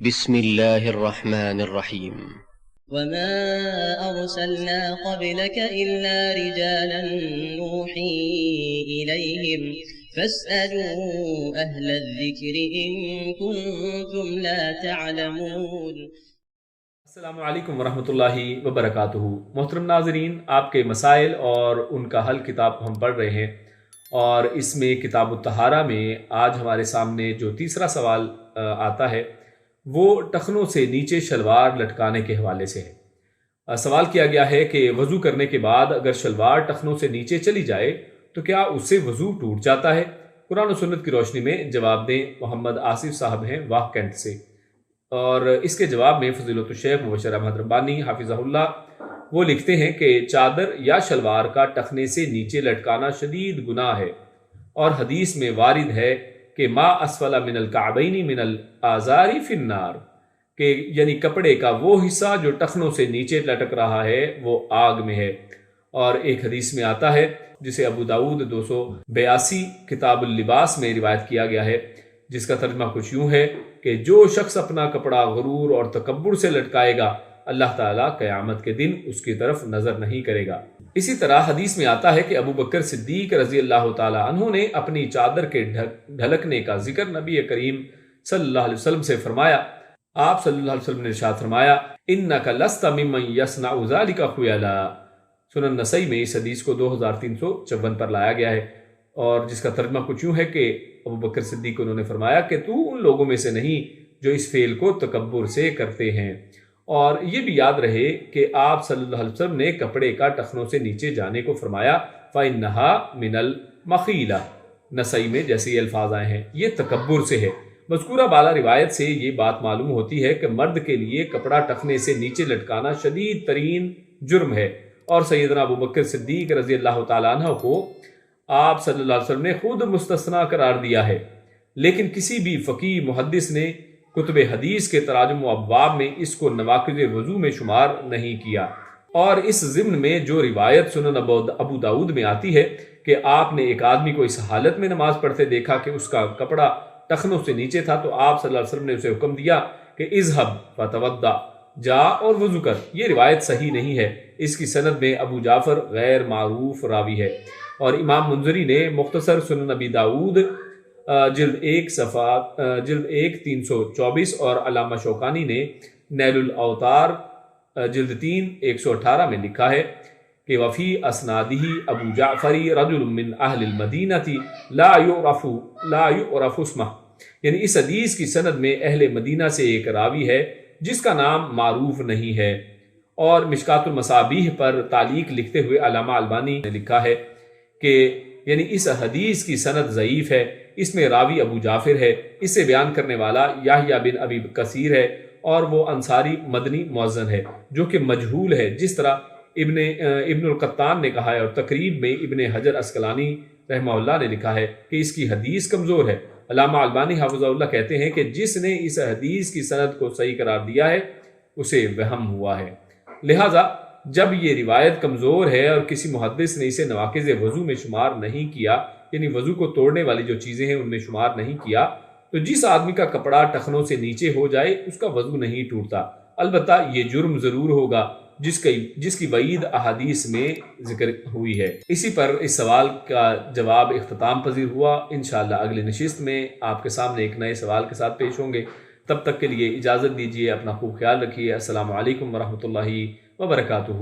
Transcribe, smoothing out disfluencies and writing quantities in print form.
بسم الله الرحمن الرحيم. وما أرسلنا قبلك إلا رجالا نوحي إليهم فاسألوا أهل الذكر إن كنتم لا تعلمون۔ السلام علیکم ورحمۃ اللہ وبرکاتہ۔ محترم ناظرین، آپ کے مسائل اور ان کا حل کتاب ہم پڑھ رہے ہیں، اور اس میں کتاب الطہارہ میں آج ہمارے سامنے جو تیسرا سوال آتا ہے وہ ٹخنوں سے نیچے شلوار لٹکانے کے حوالے سے ہے۔ سوال کیا گیا ہے کہ وضو کرنے کے بعد اگر شلوار ٹخنوں سے نیچے چلی جائے تو کیا اس سے وضو ٹوٹ جاتا ہے؟ قرآن و سنت کی روشنی میں جواب دیں۔ محمد آصف صاحب ہیں واہ کینٹ سے، اور اس کے جواب میں فضیلت الشیخ مبشر احمد ربانی حافظہ اللہ وہ لکھتے ہیں کہ چادر یا شلوار کا ٹخنے سے نیچے لٹکانا شدید گناہ ہے، اور حدیث میں وارد ہے کہ ما اسفل من الکعبین من الآزار فی النار، کہ یعنی کپڑے کا وہ حصہ جو ٹخنوں سے نیچے لٹک رہا ہے وہ آگ میں ہے۔ اور ایک حدیث میں آتا ہے جسے ابو داؤد 282 کتاب اللباس میں روایت کیا گیا ہے، جس کا ترجمہ کچھ یوں ہے کہ جو شخص اپنا کپڑا غرور اور تکبر سے لٹکائے گا اللہ تعالیٰ قیامت کے دن اس کی طرف نظر نہیں کرے گا۔ اسی طرح حدیث میں آتا ہے کہ ابو بکر صدیق رضی اللہ تعالیٰ عنہ نے اپنی چادر کے ڈھلکنے کا ذکر نبی کریم صلی اللہ علیہ وسلم سے فرمایا۔ آپ صلی اللہ علیہ وسلم نے ارشاد فرمایا انک لست ممن یصنع ذلک خیلا۔ سنن نسائی میں اس حدیث کو 2354 پر لایا گیا ہے، اور جس کا ترجمہ کچھ یوں ہے کہ ابو بکر صدیق انہوں نے فرمایا کہ تو ان لوگوں میں سے نہیں جو اس فعل کو تکبر سے کرتے ہیں۔ اور یہ بھی یاد رہے کہ آپ صلی اللہ علیہ وسلم نے کپڑے کا ٹخنوں سے نیچے جانے کو فرمایا فَإِنَّهَا مِنَ الْمَخِيلَةِ، نسائی میں جیسے یہ الفاظ آئے ہیں یہ تکبر سے ہے۔ مذکورہ بالا روایت سے یہ بات معلوم ہوتی ہے کہ مرد کے لیے کپڑا ٹخنے سے نیچے لٹکانا شدید ترین جرم ہے، اور سیدنا ابو بکر صدیق رضی اللہ تعالیٰ عنہ کو آپ صلی اللہ علیہ وسلم نے خود مستثنا قرار دیا ہے، لیکن کسی بھی فقیہ محدث نے کتب حدیث کے تراجم و ابواب میں اس کو نواقض وضو میں شمار نہیں کیا۔ اور اس ضمن میں جو روایت سنن ابو داؤد میں آتی ہے کہ آپ نے ایک آدمی کو اس حالت میں نماز پڑھتے دیکھا کہ اس کا کپڑا ٹخنوں سے نیچے تھا، تو آپ صلی اللہ علیہ وسلم نے اسے حکم دیا کہ اذهب فتوضا، جا اور وضو کر۔ یہ روایت صحیح نہیں ہے، اس کی سند میں ابو جعفر غیر معروف راوی ہے۔ اور امام منذری نے مختصر سنن ابی داؤد جلد 1 324 اور علامہ شوکانی نے نیل الاوطار جلد 3 118 میں لکھا ہے کہ وفی اسنادہ ابو جعفری رجل من اہل المدینہ لا یعرف اسمہ، یعنی اس حدیث کی سند میں اہل مدینہ سے ایک راوی ہے جس کا نام معروف نہیں ہے۔ اور مشکات المصابیح پر تعلیق لکھتے ہوئے علامہ البانی نے لکھا ہے کہ یعنی اس حدیث کی سند ضعیف ہے، اس میں راوی ابو جعفر ہے، اس سے بیان کرنے والا یحییٰ بن ابی کثیر ہے، اور وہ انصاری مدنی مؤذن ہے جو کہ مجہول ہے، جس طرح ابن القطان نے کہا ہے، اور تقریب میں ابن حجر عسقلانی رحمہ اللہ نے لکھا ہے کہ اس کی حدیث کمزور ہے۔ علامہ البانی حافظہ اللہ کہتے ہیں کہ جس نے اس حدیث کی سند کو صحیح قرار دیا ہے اسے وہم ہوا ہے، لہٰذا جب یہ روایت کمزور ہے اور کسی محدث نے اسے نواقض وضو میں شمار نہیں کیا، یعنی وضو کو توڑنے والی جو چیزیں ہیں ان میں شمار نہیں کیا، تو جس آدمی کا کپڑا ٹخنوں سے نیچے ہو جائے اس کا وضو نہیں ٹوٹتا، البتہ یہ جرم ضرور ہوگا جس کی وعید احادیث میں ذکر ہوئی ہے۔ اسی پر اس سوال کا جواب اختتام پذیر ہوا۔ انشاءاللہ اگلی نشست میں آپ کے سامنے ایک نئے سوال کے ساتھ پیش ہوں گے۔ تب تک کے لیے اجازت دیجیے، اپنا خوب خیال رکھیے۔ السلام علیکم ورحمۃ اللہ وبرکاتہ۔